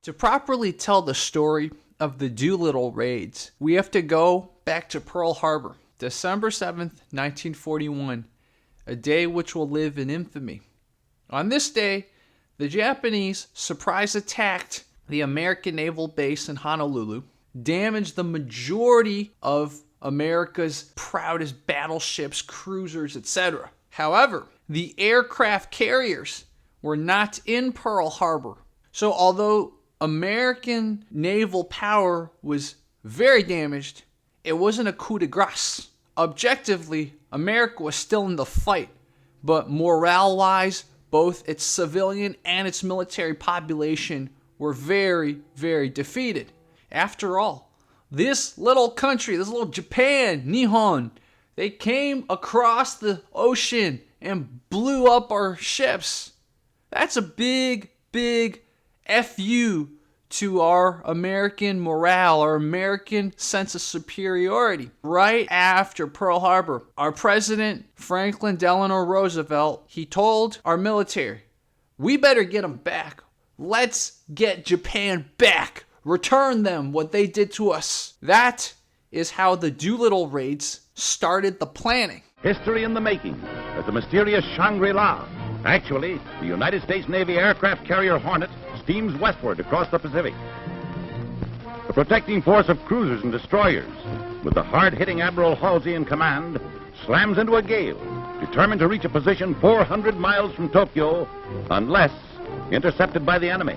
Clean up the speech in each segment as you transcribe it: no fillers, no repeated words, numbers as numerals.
To properly tell the story of the Doolittle raids, we have to go back to Pearl Harbor, December 7th, 1941, a day which will live in infamy. On this day, the Japanese surprise attacked the American naval base in Honolulu, damaged the majority of America's proudest battleships, cruisers, etc. However, the aircraft carriers were not in Pearl Harbor. So although American naval power was very damaged, it wasn't a coup de grace. Objectively, America was still in the fight, but morale-wise, both its civilian and its military population were very, very defeated. After all, this little country, this little Japan, Nihon, they came across the ocean and blew up our ships. That's a big, big FU to our American morale, our American sense of superiority. Right after Pearl Harbor, our president, Franklin Delano Roosevelt, he told our military, we better get them back. Let's get Japan back. Return them what they did to us. That is how the Doolittle raids started the planning. History in the making as the mysterious Shangri-La. Actually, the United States Navy aircraft carrier Hornet steams westward across the Pacific. The protecting force of cruisers and destroyers, with the hard-hitting Admiral Halsey in command, slams into a gale, determined to reach a position 400 miles from Tokyo, unless intercepted by the enemy.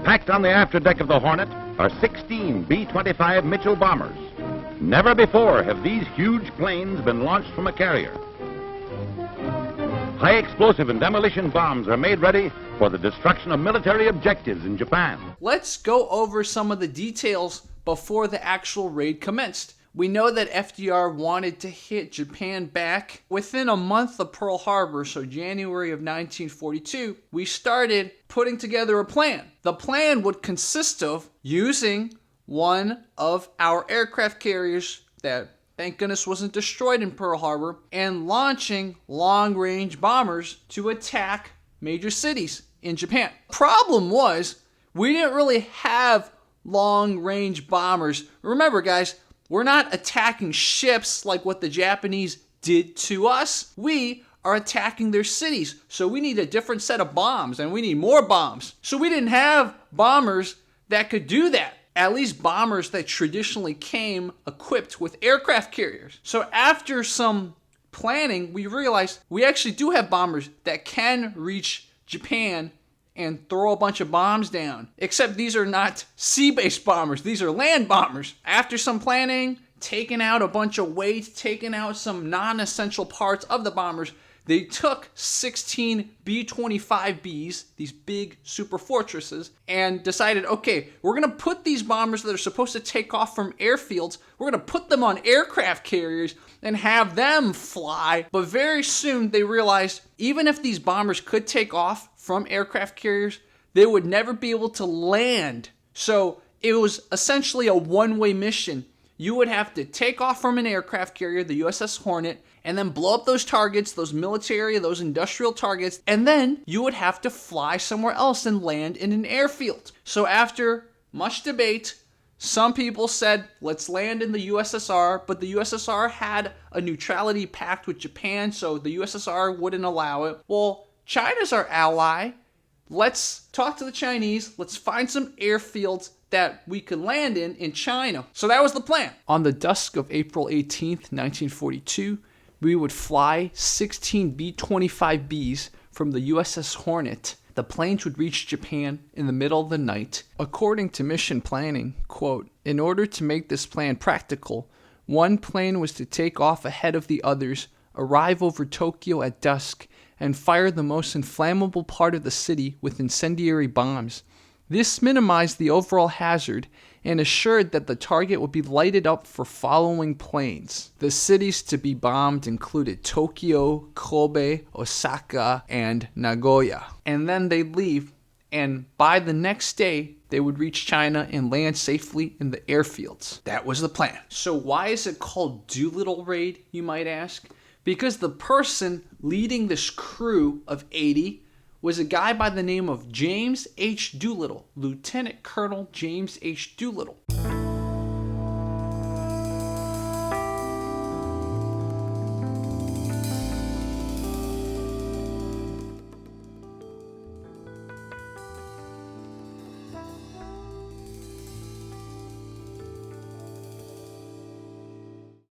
Packed on the afterdeck of the Hornet are 16 B-25 Mitchell bombers. Never before have these huge planes been launched from a carrier. High explosive and demolition bombs are made ready for the destruction of military objectives in Japan. Let's go over some of the details before the actual raid commenced. We know that FDR wanted to hit Japan back within a month of Pearl Harbor, so January of 1942, we started putting together a plan. The plan would consist of using one of our aircraft carriers that, thank goodness, wasn't destroyed in Pearl Harbor, and launching long-range bombers to attack major cities in Japan. Problem was, we didn't really have long-range bombers. Remember, guys, we're not attacking ships like what the Japanese did to us. We are attacking their cities. So we need a different set of bombs, and we need more bombs. So we didn't have bombers that could do that. At least bombers that traditionally came equipped with aircraft carriers. So after some planning, we realized we actually do have bombers that can reach Japan and throw a bunch of bombs down. Except these are not sea-based bombers. These are land bombers. After some planning, taking out a bunch of weight, taking out some non-essential parts of the bombers, they took 16 B-25Bs, these big super fortresses, and decided, okay, we're going to put these bombers that are supposed to take off from airfields, we're going to put them on aircraft carriers and have them fly. But very soon they realized even if these bombers could take off from aircraft carriers, they would never be able to land. So it was essentially a one-way mission. You would have to take off from an aircraft carrier, the USS Hornet, and then blow up those targets, those military, those industrial targets, and then you would have to fly somewhere else and land in an airfield. So after much debate, some people said, let's land in the USSR, but the USSR had a neutrality pact with Japan, so the USSR wouldn't allow it. Well, China's our ally. Let's talk to the Chinese. Let's find some airfields that we could land in China. So that was the plan. On the dusk of April 18th, 1942, we would fly 16 B-25Bs from the USS Hornet. The planes would reach Japan in the middle of the night. According to mission planning, quote, in order to make this plan practical, one plane was to take off ahead of the others, arrive over Tokyo at dusk, and fire the most inflammable part of the city with incendiary bombs. This minimized the overall hazard and assured that the target would be lighted up for following planes. The cities to be bombed included Tokyo, Kobe, Osaka, and Nagoya. And then they'd leave, and by the next day, they would reach China and land safely in the airfields. That was the plan. So why is it called Doolittle Raid, you might ask? Because the person Leading this crew of 80 was a guy by the name of James H. Doolittle, Lieutenant Colonel James H. Doolittle.